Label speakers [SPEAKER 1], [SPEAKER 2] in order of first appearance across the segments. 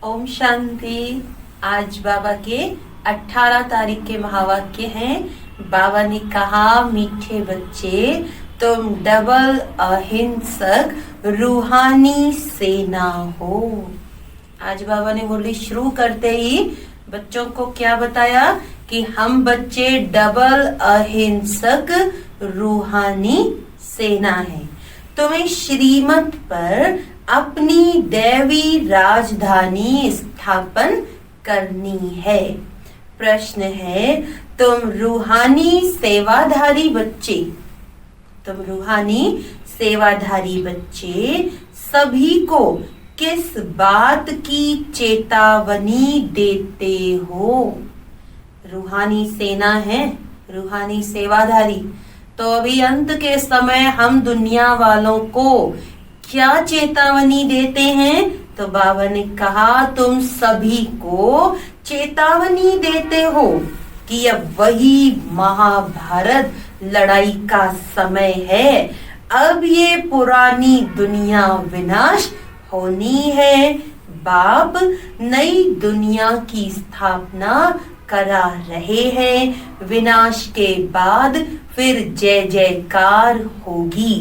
[SPEAKER 1] ओम शांति। आज बाबा के 18 तारीख के महावाक्य हैं। बाबा ने कहा, मीठे बच्चे, तुम डबल अहिंसक रूहानी सेना हो। आज बाबा ने मुरली शुरू करते ही बच्चों को क्या बताया कि हम बच्चे डबल अहिंसक रूहानी सेना हैं। तुम्हें श्रीमत पर अपनी दैवी राजधानी स्थापन करनी है। प्रश्न है, तुम रूहानी सेवाधारी बच्चे सभी को किस बात की चेतावनी देते हो? रूहानी सेना है, रूहानी सेवाधारी। तो अभी अंत के समय हम दुनिया वालों को क्या चेतावनी देते हैं? तो बाबा ने कहा, तुम सभी को चेतावनी देते हो कि अब वही महाभारत लड़ाई का समय है। अब ये पुरानी दुनिया विनाश होनी है। बाप नई दुनिया की स्थापना करा रहे हैं। विनाश के बाद फिर जय जयकार होगी।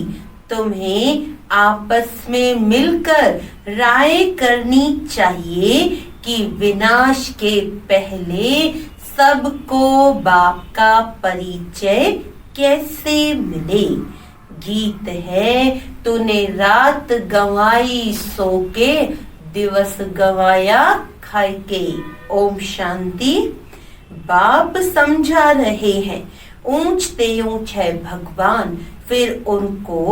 [SPEAKER 1] तुम्हें आपस में मिलकर राय करनी चाहिए कि विनाश के पहले सबको बाप का परिचय कैसे मिले। गीत है, तूने रात गंवाई सो के, दिवस गंवाया खाए के। ओम शांति। बाप समझा रहे हैं, ऊंचते ऊंच है भगवान, फिर उनको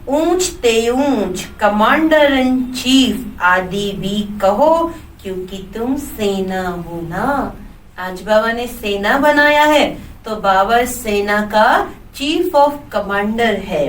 [SPEAKER 1] ऊंचते ऊंच कमांडर इन चीफ आदि भी कहो, क्योंकि तुम सेना हो ना। आज बाबा ने सेना बनाया है, तो बाबा सेना का चीफ ऑफ कमांडर है।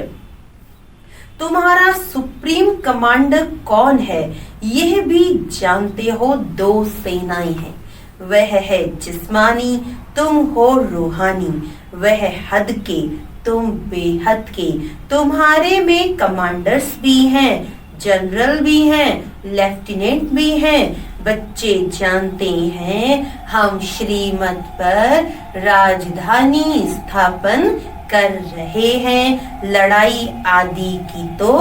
[SPEAKER 1] तुम्हारा सुप्रीम कमांडर कौन है, यह भी जानते हो। दो सेनाएं हैं, वह है जिस्मानी, तुम हो रूहानी। वह हद के, तुम बेहद के। तुम्हारे में कमांडर्स भी हैं, जनरल भी हैं, लेफ्टिनेंट भी हैं। बच्चे जानते हैं हम श्रीमत पर राजधानी स्थापन कर रहे हैं। लड़ाई आदि की तो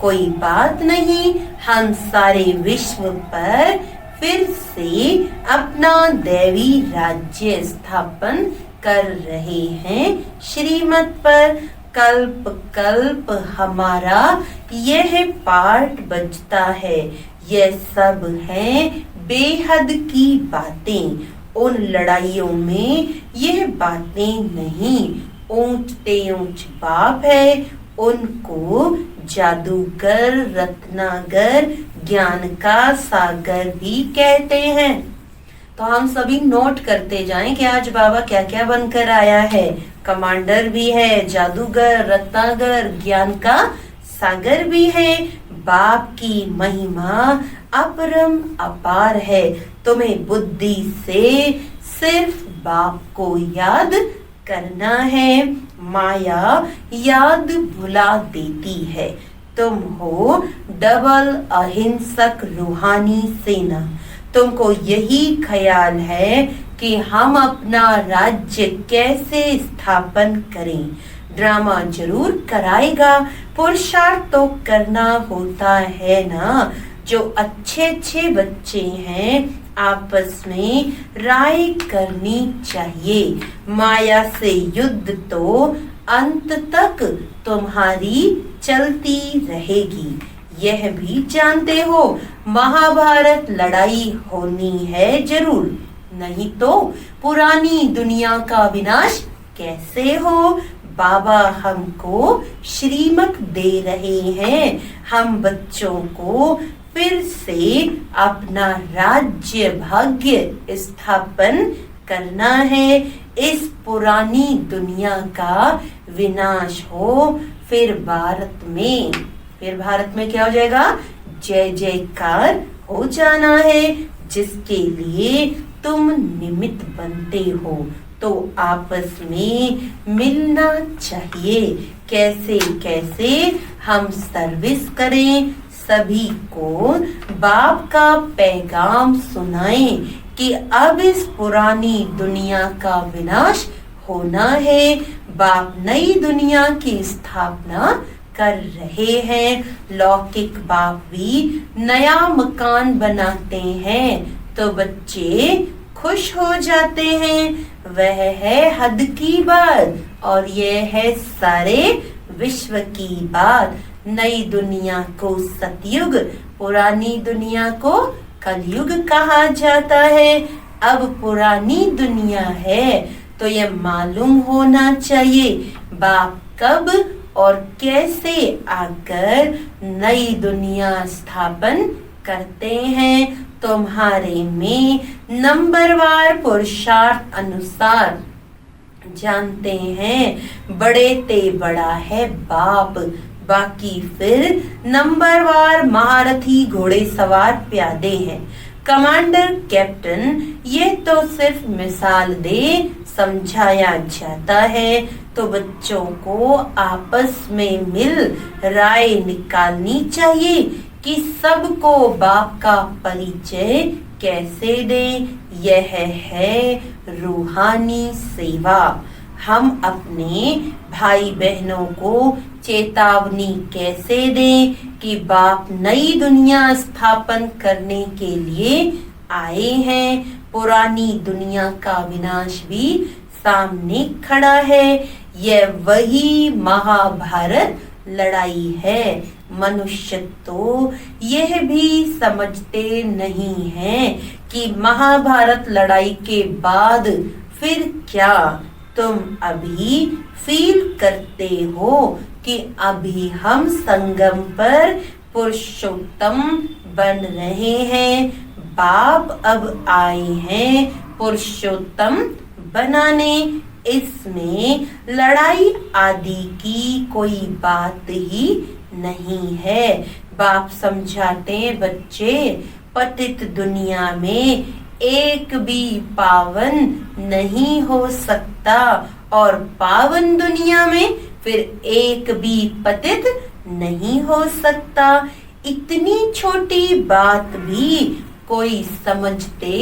[SPEAKER 1] कोई बात नहीं। हम सारे विश्व पर फिर से अपना दैवी राज्य स्थापन कर रहे हैं। श्रीमत पर कल्प कल्प हमारा यह पाठ बजता है। यह सब है बेहद की बातें। उन लड़ाइयों में यह बातें नहीं। ऊंचते ऊंच बाप है, उनको जादूगर, रत्नागर, ज्ञान का सागर भी कहते हैं। तो हम सभी नोट करते जाएं कि आज बाबा क्या क्या बनकर आया है। कमांडर भी है, जादूगर, रत्नागर, ज्ञान का सागर भी है। बाप की महिमा अपरम अपार है। तुम्हें बुद्धि से सिर्फ बाप को याद करना है। माया याद भुला देती है। तुम हो डबल अहिंसक रूहानी सेना। तुमको यही ख्याल है कि हम अपना राज्य कैसे स्थापन करें। ड्रामा जरूर कराएगा, पुरुषार्थ तो करना होता है ना। जो अच्छे अच्छे बच्चे हैं, आपस में राय करनी चाहिए। माया से युद्ध तो अंत तक तुम्हारी चलती रहेगी। यह भी जानते हो, महाभारत लड़ाई होनी है जरूर, नहीं तो पुरानी दुनिया का विनाश कैसे हो। बाबा हमको श्रीमत दे रहे हैं। हम बच्चों को फिर से अपना राज्य भाग्य स्थापन करना है। इस पुरानी दुनिया का विनाश हो, फिर भारत में क्या हो जाएगा? जय जयकार हो जाना है, जिसके लिए तुम निमित्त बनते हो। तो आपस में मिलना चाहिए। कैसे कैसे हम सर्विस करें, सभी को बाप का पैगाम सुनाएं कि अब इस पुरानी दुनिया का विनाश होना है। बाप नई दुनिया की स्थापना कर रहे हैं। लौकिक बाप भी नया मकान बनाते हैं तो बच्चे खुश हो जाते हैं। वह है हद की बात और यह है सारे विश्व की बात। नई दुनिया को सतयुग, पुरानी दुनिया को कलयुग कहा जाता है। अब पुरानी दुनिया है तो यह मालूम होना चाहिए बाप कब और कैसे आकर नई दुनिया स्थापन करते हैं। तुम्हारे में नंबरवार पुरुषार्थ अनुसार जानते हैं बड़े ते बड़ा है बाप, बाकी फिर नंबरवार महारथी घोड़े सवार प्यादे हैं। कमांडर कैप्टन ये तो सिर्फ मिसाल दे समझाया जाता है तो बच्चों को आपस में मिल राय निकालनी चाहिए कि सबको बाप का परिचय कैसे दें। यह है रूहानी सेवा। हम अपने भाई बहनों को चेतावनी कैसे दें कि बाप नई दुनिया स्थापन करने के लिए आए हैं। पुरानी दुनिया का विनाश भी सामने खड़ा है। यह वही महाभारत लड़ाई है। मनुष्य तो यह भी समझते नहीं है कि महाभारत लड़ाई के बाद फिर क्या। तुम अभी फील करते हो कि अभी हम संगम पर पुरुषोत्तम बन रहे हैं। बाप अब आए हैं पुरुषोत्तम बनाने। इसमें लड़ाई आदि की कोई बात ही नहीं है। बाप समझाते हैं बच्चे पतित दुनिया में एक भी पावन नहीं हो सकता और पावन दुनिया में फिर एक भी पतित नहीं हो सकता। इतनी छोटी बात भी कोई समझते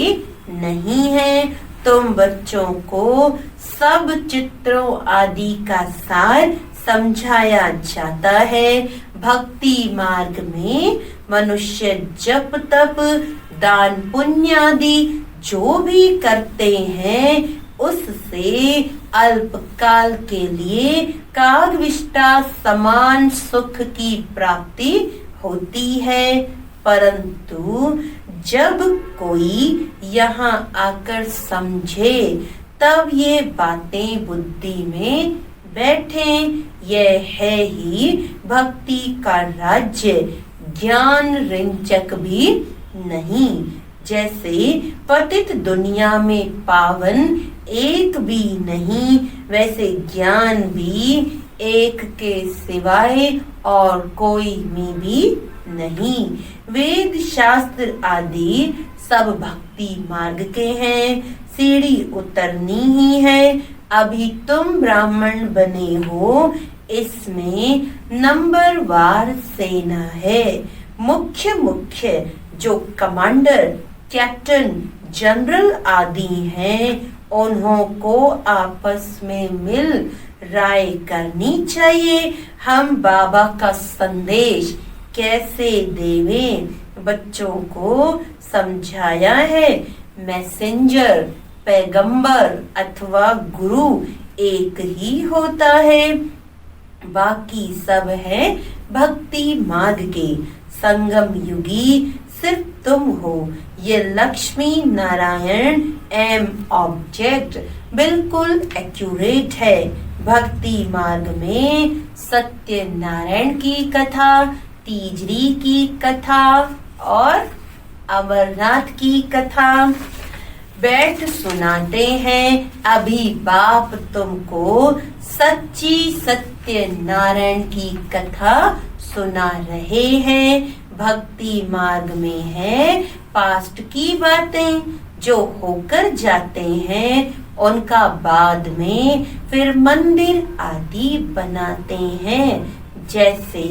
[SPEAKER 1] नहीं है। तुम बच्चों को सब चित्रों आदि का सार समझाया जाता है। भक्ति मार्ग में मनुष्य जप तप दान पुण्य आदि जो भी करते हैं उससे अल्पकाल के लिए कागविष्टा समान सुख की प्राप्ति होती है। परंतु जब कोई यहाँ आकर समझे तब ये बातें बुद्धि में बैठे। यह है ही भक्ति का राज्य, ज्ञान रिंचक भी नहीं। जैसे पतित दुनिया में पावन एक भी नहीं, वैसे ज्ञान भी एक के सिवाय और कोई में भी नहीं। वेद शास्त्र आदि सब भक्ति मार्ग के हैं, सीढ़ी उतरनी ही है। अभी तुम ब्राह्मण बने हो, इसमें नंबरवार सेना है। मुख्य मुख्य जो कमांडर कैप्टन जनरल आदि हैं उन्हों को आपस में मिल राय करनी चाहिए। हम बाबा का संदेश कैसे देवें, बच्चों को समझाया है। मैसेंजर पैगंबर अथवा गुरु एक ही होता है, बाकी सब है भक्ति मार्ग के। संगम युगी सिर्फ तुम हो। ये लक्ष्मी नारायण एम ऑब्जेक्ट बिल्कुल एक्यूरेट है। भक्ति मार्ग में सत्य नारायण की कथा, तीजरी की कथा और अमरनाथ की कथा बैठ सुनाते हैं। अभी बाप तुमको सच्ची सत्य नारायण की कथा सुना रहे हैं। भक्ति मार्ग में है पास्ट की बातें जो होकर जाते हैं, उनका बाद में फिर मंदिर आदि बनाते हैं। जैसे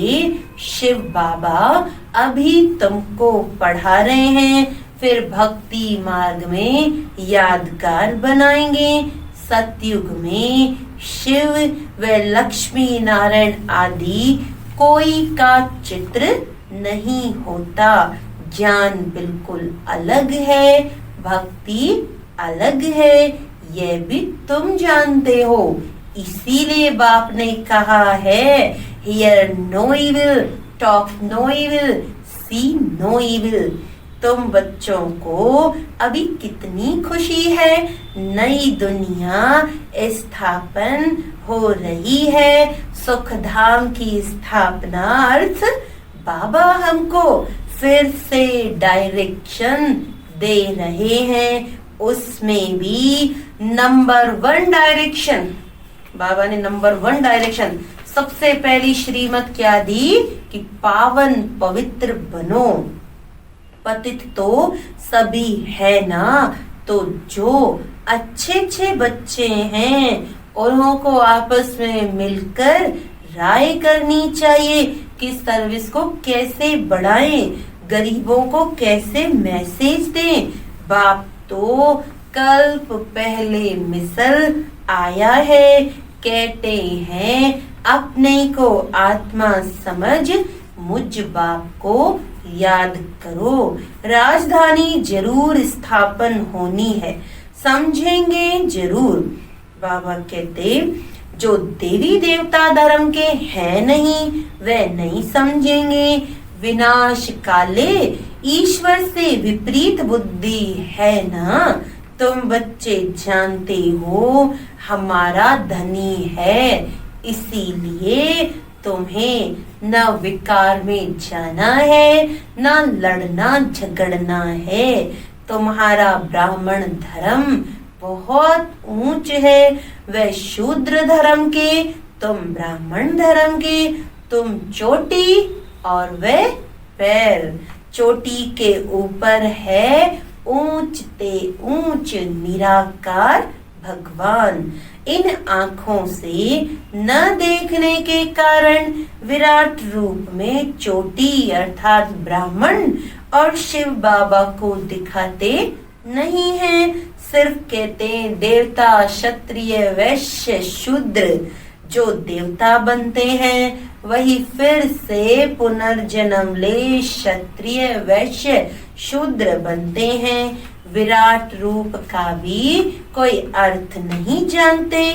[SPEAKER 1] शिव बाबा अभी तुमको पढ़ा रहे हैं, फिर भक्ति मार्ग में यादगार बनाएंगे। सतयुग में शिव व लक्ष्मी नारायण आदि कोई का चित्र नहीं होता। ज्ञान बिल्कुल अलग है, भक्ति अलग है, यह भी तुम जानते हो। इसीलिए बाप ने कहा है, hear no evil, talk no evil, see no evil. तुम बच्चों को अभी कितनी खुशी है, नई दुनिया स्थापन हो रही है। सुख धाम की स्थापना अर्थ बाबा हमको फिर से डायरेक्शन दे रहे हैं। उसमें भी नंबर 1 डायरेक्शन, बाबा ने नंबर 1 डायरेक्शन सबसे पहली श्रीमत क्या दी कि पावन पवित्र बनो। पतित तो सभी है ना, तो जो अच्छे बच्चे हैं उन्हों को आपस में मिलकर राय करनी चाहिए कि सर्विस को कैसे बढ़ाएं, गरीबों को कैसे मैसेज दें। बाप तो कल्प पहले मिसल आया है, कहते हैं अपने को आत्मा समझ मुझ बाप को याद करो। राजधानी जरूर स्थापन होनी है, समझेंगे जरूर। बाबा कहते जो देवी देवता धर्म के हैं नहीं, वे नहीं समझेंगे। विनाश काले ईश्वर से विपरीत बुद्धि है ना। तुम बच्चे जानते हो हमारा धनी है, इसीलिए तुम्हें न विकार में जाना है, न लड़ना झगड़ना है। तुम्हारा ब्राह्मण धर्म बहुत ऊंच है, वह शूद्र धर्म के, तुम ब्राह्मण धर्म के। तुम चोटी और वह पैर। चोटी के ऊपर है ऊंच ते ऊंच निराकार भगवान। इन आँखों से न देखने के कारण विराट रूप में चोटी अर्थात ब्राह्मण और शिव बाबा को दिखाते नहीं हैं। सिर्फ कहते हैं देवता क्षत्रिय वैश्य शूद्र। जो देवता बनते हैं वही फिर से पुनर्जन्म ले क्षत्रिय वैश्य शूद्र बनते हैं। विराट रूप का भी कोई अर्थ नहीं जानते।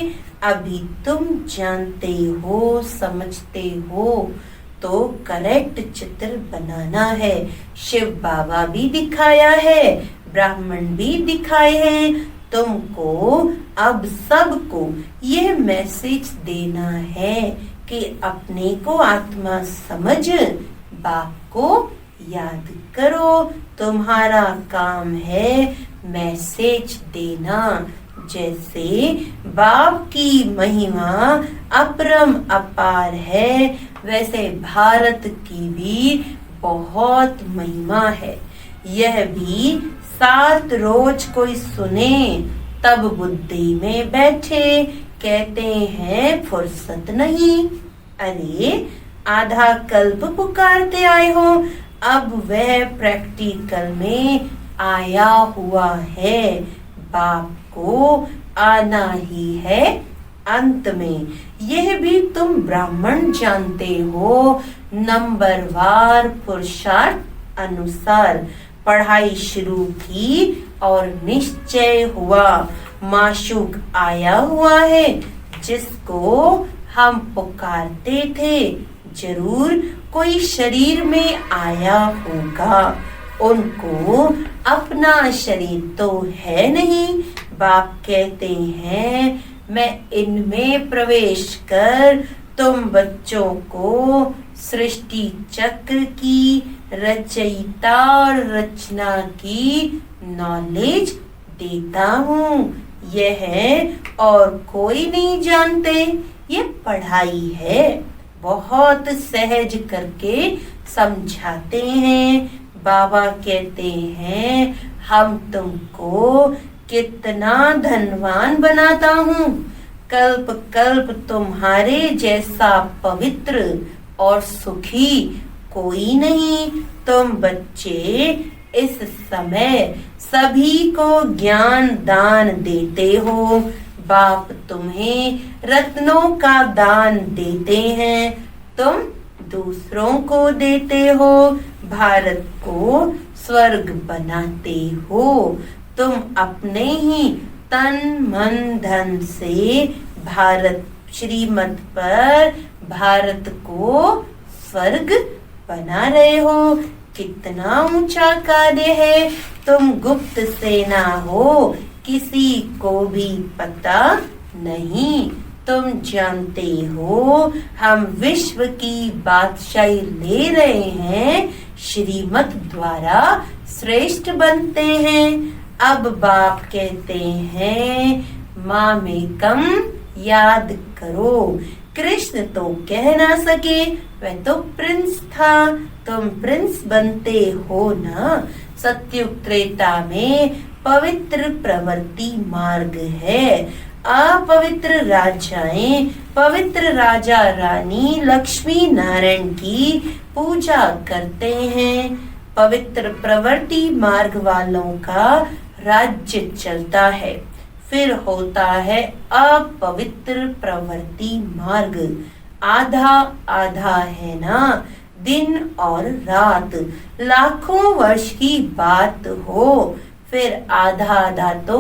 [SPEAKER 1] अभी तुम जानते हो, समझते हो, तो करेक्ट चित्र बनाना है। शिव बाबा भी दिखाया है, ब्राह्मण भी दिखाए हैं। तुमको अब सबको यह मैसेज देना है कि अपने को आत्मा समझ बाप को याद करो। तुम्हारा काम है मैसेज देना। जैसे बाप की महिमा अपरम अपार है, वैसे भारत की भी बहुत महिमा है। यह भी 7 रोज कोई सुने तब बुद्धि में बैठे। कहते हैं फुर्सत नहीं। अरे आधा कल्प पुकारते आए हो, अब वह प्रैक्टिकल में आया हुआ है। बाप को आना ही है अंत में। यह भी तुम ब्राह्मण जानते हो। नंबरवार पुरुषार्थ अनुसार पढ़ाई शुरू की और निश्चय हुआ माशूक आया हुआ है जिसको हम पुकारते थे। जरूर कोई शरीर में आया होगा। उनको अपना शरीर तो है नहीं। बाप कहते हैं मैं इनमें प्रवेश कर तुम बच्चों को सृष्टि चक्र की रचयिता और रचना की नॉलेज देता हूँ। यह और कोई नहीं जानते। ये पढ़ाई है, बहुत सहज करके समझाते हैं। बाबा कहते हैं हम तुमको कितना धनवान बनाता हूँ। कल्प कल्प तुम्हारे जैसा पवित्र और सुखी कोई नहीं। तुम बच्चे इस समय सभी को ज्ञान दान देते हो। बाप तुम्हें रत्नों का दान देते हैं, तुम दूसरों को देते हो। भारत को स्वर्ग बनाते हो। तुम अपने ही तन मन धन से भारत श्रीमत पर भारत को स्वर्ग बना रहे हो। कितना ऊंचा कार्य है। तुम गुप्त सेना हो, किसी को भी पता नहीं। तुम जानते हो हम विश्व की बादशाही ले रहे हैं, श्रीमत द्वारा श्रेष्ठ बनते हैं। अब बाप कहते हैं मामेकम याद करो। कृष्ण तो कह ना सके, वह तो प्रिंस था, तुम प्रिंस बनते हो ना। सत्युग त्रेता में पवित्र प्रवृत्ति मार्ग है। अपवित्र राजाएं, पवित्र राजा रानी लक्ष्मी नारायण की पूजा करते हैं। पवित्र प्रवृत्ति मार्ग वालों का राज्य चलता है। फिर होता है अपवित्र प्रवृत्ति मार्ग। आधा आधा है ना, दिन और रात, लाखों वर्ष की बात हो। फिर आधा आधा तो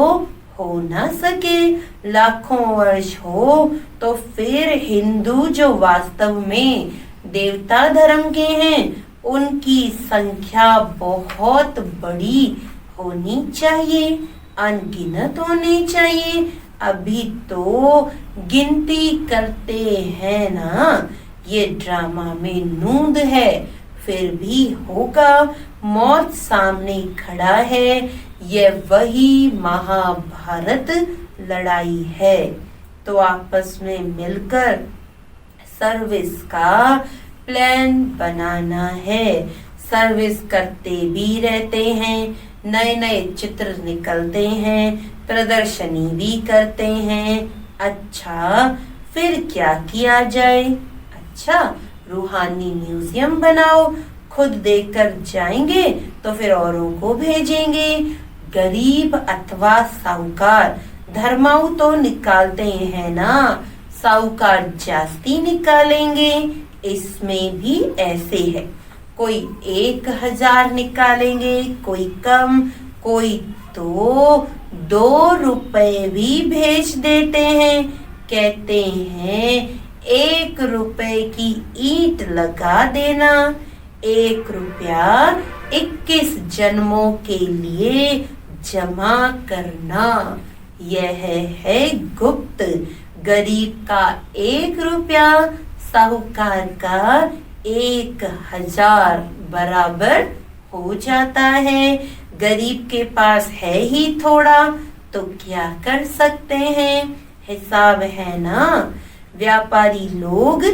[SPEAKER 1] हो ना सके, लाखों वर्ष हो तो फिर हिंदू जो वास्तव में देवता धर्म के हैं, उनकी संख्या बहुत बड़ी होनी चाहिए, अनगिनत होनी चाहिए। अभी तो गिनती करते हैं ना, ये ड्रामा में नूंद है, फिर भी होगा। मौत सामने खड़ा है, यह वही महाभारत लड़ाई है। तो आपस में मिलकर सर्विस का प्लान बनाना है। सर्विस करते भी रहते हैं, नए नए चित्र निकलते हैं, प्रदर्शनी भी करते हैं। अच्छा, फिर क्या किया जाए? अच्छा, रूहानी म्यूजियम बनाओ, खुद देखकर जाएंगे तो फिर औरों को भेजेंगे। गरीब अथवा साहूकार धर्माऊ तो निकालते हैं ना, साहूकार जास्ती निकालेंगे। इसमें भी ऐसे है, कोई 1000 निकालेंगे, कोई कम, कोई तो 2 रुपए भी भेज देते हैं। कहते हैं 1 रुपए की ईंट लगा देना। 1 रुपया 21 जन्मों के लिए जमा करना। यह है गुप्त। गरीब का 1 रुपया, साहूकार का 1000 बराबर हो जाता है। गरीब के पास है ही थोड़ा, तो क्या कर सकते हैं, हिसाब है ना। व्यापारी लोग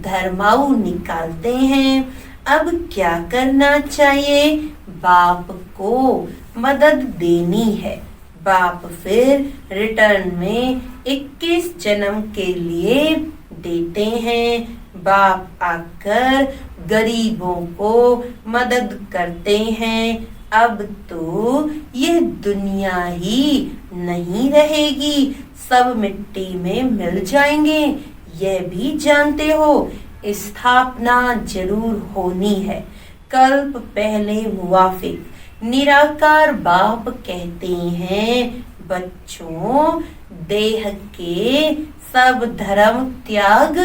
[SPEAKER 1] धर्माऊ निकालते हैं। अब क्या करना चाहिए? बाप को मदद देनी है। बाप फिर रिटर्न में 21 जन्म के लिए देते हैं। बाप आकर गरीबों को मदद करते हैं। अब तो यह दुनिया ही नहीं रहेगी, सब मिट्टी में मिल जाएंगे। यह भी जानते हो, स्थापना जरूर होनी है। कल्प पहले मुवाफिक निराकार बाप कहते हैं, बच्चों देह के सब धर्म त्याग,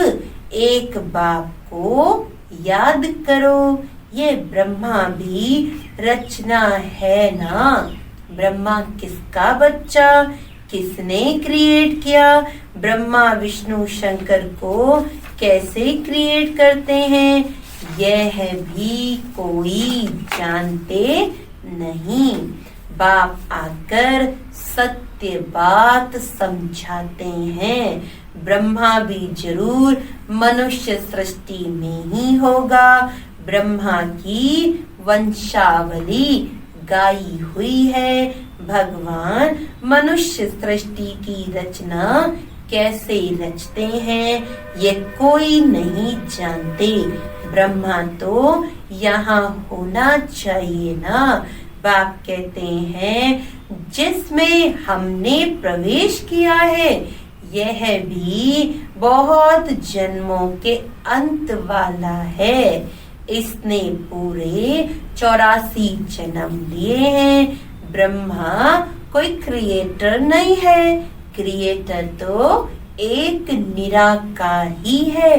[SPEAKER 1] एक बाप को याद करो। ये ब्रह्मा भी रचना है ना। ब्रह्मा किसका बच्चा, किसने क्रिएट किया? ब्रह्मा विष्णु शंकर को कैसे क्रिएट करते हैं, यह भी कोई जानते नहीं। बाप आकर सत्य बात समझाते हैं। ब्रह्मा भी जरूर मनुष्य सृष्टि में ही होगा। ब्रह्मा की वंशावली गाई हुई है। भगवान मनुष्य सृष्टि की रचना कैसे रचते हैं, ये कोई नहीं जानते। ब्रह्मा तो यहाँ होना चाहिए ना। बाप कहते हैं जिसमें हमने प्रवेश किया है यह भी बहुत जन्मों के अंत वाला है। इसने पूरे 84 जन्म लिए हैं। ब्रह्मा कोई क्रिएटर नहीं है, क्रिएटर तो एक निराकार ही है।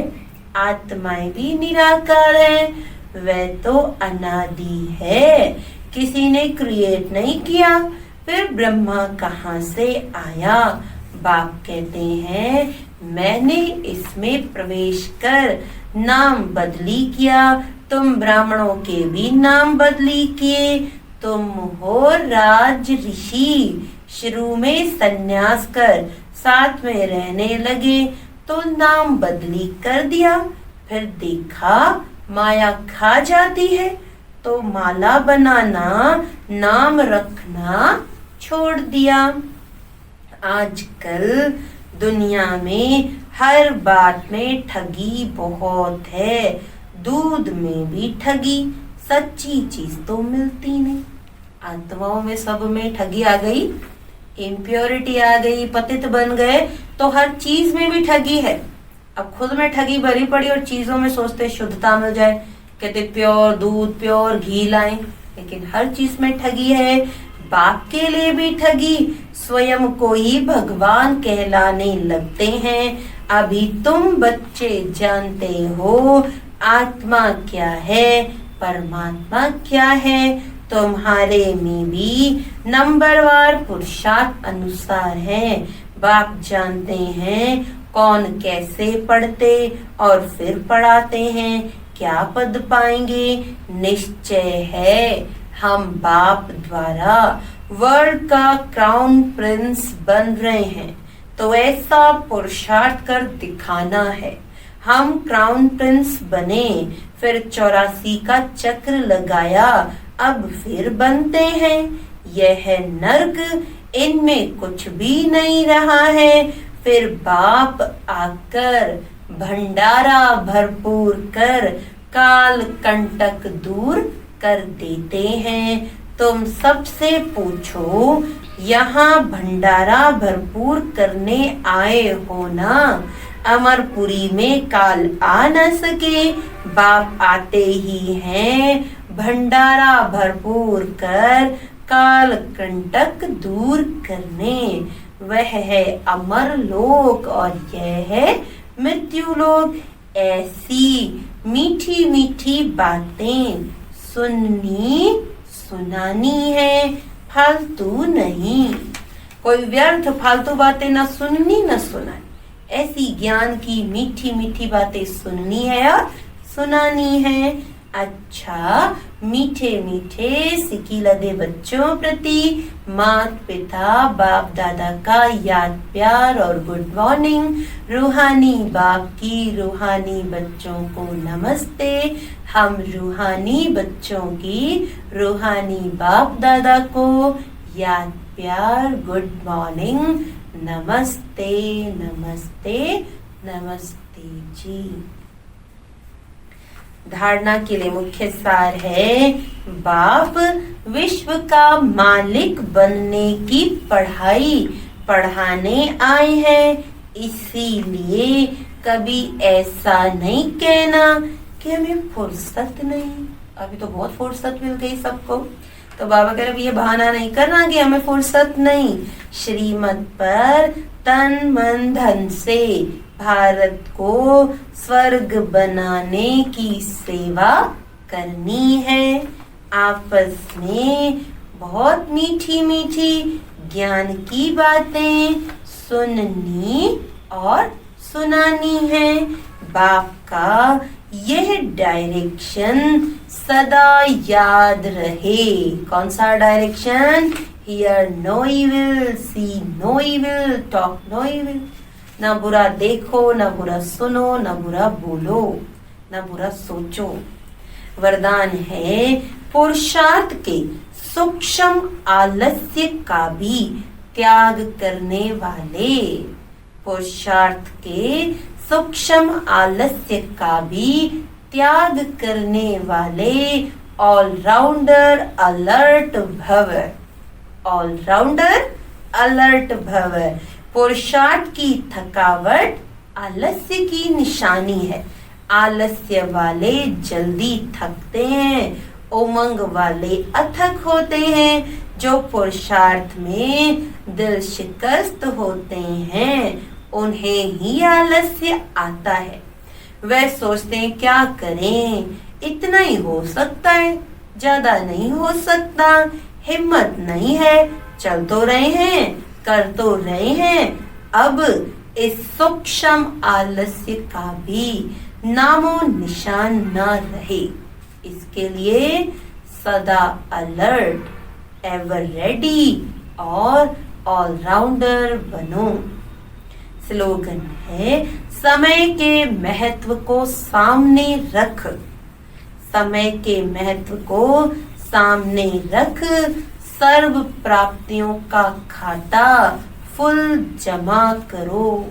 [SPEAKER 1] आत्माएं भी निराकार है, वह तो अनादि है, किसी ने क्रिएट नहीं किया। फिर ब्रह्मा कहाँ से आया? बाप कहते हैं मैंने इसमें प्रवेश कर नाम बदली किया। तुम ब्राह्मणों के भी नाम बदली किए। तुम हो राज ऋषि, शुरू में सन्यास कर साथ में रहने लगे तो नाम बदली कर दिया। फिर देखा माया खा जाती है तो माला बनाना, नाम रखना छोड़ दिया। आजकल दुनिया में हर बात में ठगी बहुत है। दूध में भी ठगी, सच्ची चीज तो मिलती नहीं। आत्माओं में सब में ठगी आ गई, इम्प्योरिटी आ गई, पतित बन गए तो हर चीज में भी ठगी है। अब खुद में ठगी भरी पड़ी और चीजों में सोचते शुद्धता मिल जाए, कहते प्योर दूध प्योर घी लाएं, लेकिन हर चीज में ठगी है। बाप के लिए भी ठगी, स्वयं को ही भगवान कहलाने लगते हैं। अभी तुम बच्चे जानते हो आत्मा क्या है, परमात्मा क्या है। तुम्हारे में भी नंबरवार पुरुषार्थ अनुसार है। बाप जानते हैं कौन कैसे पढ़ते और फिर पढ़ाते हैं, क्या पद पाएंगे। निश्चय है हम बाप द्वारा वर्ल्ड का क्राउन प्रिंस बन रहे हैं, तो ऐसा पुरुषार्थ कर दिखाना है। हम क्राउन प्रिंस बने, फिर 84 का चक्र लगाया, अब फिर बनते हैं। यह है नर्क, इनमें कुछ भी नहीं रहा है। फिर बाप आकर भंडारा भरपूर कर काल कंटक दूर कर देते हैं। तुम सबसे पूछो यहाँ भंडारा भरपूर करने आए हो ना। अमरपुरी में काल आ न सके, बाप आते ही हैं भंडारा भरपूर कर काल कंटक दूर करने। वह है अमर लोक और यह है मृत्यु लोक। ऐसी मीठी मीठी बातें सुननी सुनानी है, फालतू नहीं। कोई व्यर्थ फालतू बातें ना सुननी न सुनानी, ऐसी ज्ञान की मीठी मीठी बातें सुननी है और सुनानी है। अच्छा मीठे मीठे सिकिलदे बच्चों प्रति माता पिता बाप दादा का याद प्यार और गुड मॉर्निंग। रूहानी बाप की रूहानी बच्चों को नमस्ते। हम रूहानी बच्चों की रूहानी बाप दादा को याद प्यार गुड मॉर्निंग, नमस्ते नमस्ते नमस्ते जी। धारणा के लिए मुख्य सार है, बाप विश्व का मालिक बनने की पढ़ाई पढ़ाने आए हैं। इसीलिए कभी ऐसा नहीं कहना कि हमें फुर्सत नहीं। अभी तो बहुत फुर्सत मिल गई सबको, तो बाबा कह रहे ये बहाना नहीं करना कि हमें फुर्सत नहीं। श्रीमत पर तन मन धन से भारत को स्वर्ग बनाने की सेवा करनी है। आपस में बहुत मीठी मीठी ज्ञान की बातें सुननी और सुनानी है। बाप का यह डायरेक्शन सदा याद रहे। कौन सा direction? Hear no evil, see no evil, talk no evil. ना बुरा देखो, ना बुरा सुनो, ना बुरा बोलो, ना बुरा सोचो। वरदान है, पुरुषार्थ के सूक्ष्म आलस्य का भी त्याग करने वाले। पुरुषार्थ के सूक्ष्म आलस्य का भी त्याग करने वाले ऑलराउंडर अलर्ट भव। ऑलराउंडर अलर्ट भव। पुरुषार्थ की थकावट आलस्य की निशानी है। आलस्य वाले जल्दी थकते हैं, उमंग वाले अथक होते हैं। जो पुरुषार्थ में दिल शिकस्त होते हैं उन्हें ही आलस्य आता है। वह सोचते हैं क्या करें, इतना ही हो सकता है, ज्यादा नहीं हो सकता, हिम्मत नहीं है, चल तो रहे हैं, कर तो रहे हैं। अब इस सूक्ष्म आलस्य का भी नामो निशान न रहे, इसके लिए सदा अलर्ट, एवर रेडी और ऑलराउंडर बनो। स्लोगन है समय के महत्व को सामने रख। समय के महत्व को सामने रख, सर्व प्राप्तियों का खाता फुल जमा करो।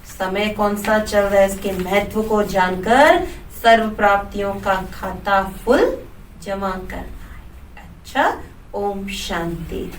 [SPEAKER 1] समय कौन सा चल रहा है इसके महत्व को जानकर सर्व प्राप्तियों का खाता फुल जमा करना है। अच्छा, ओम शांति।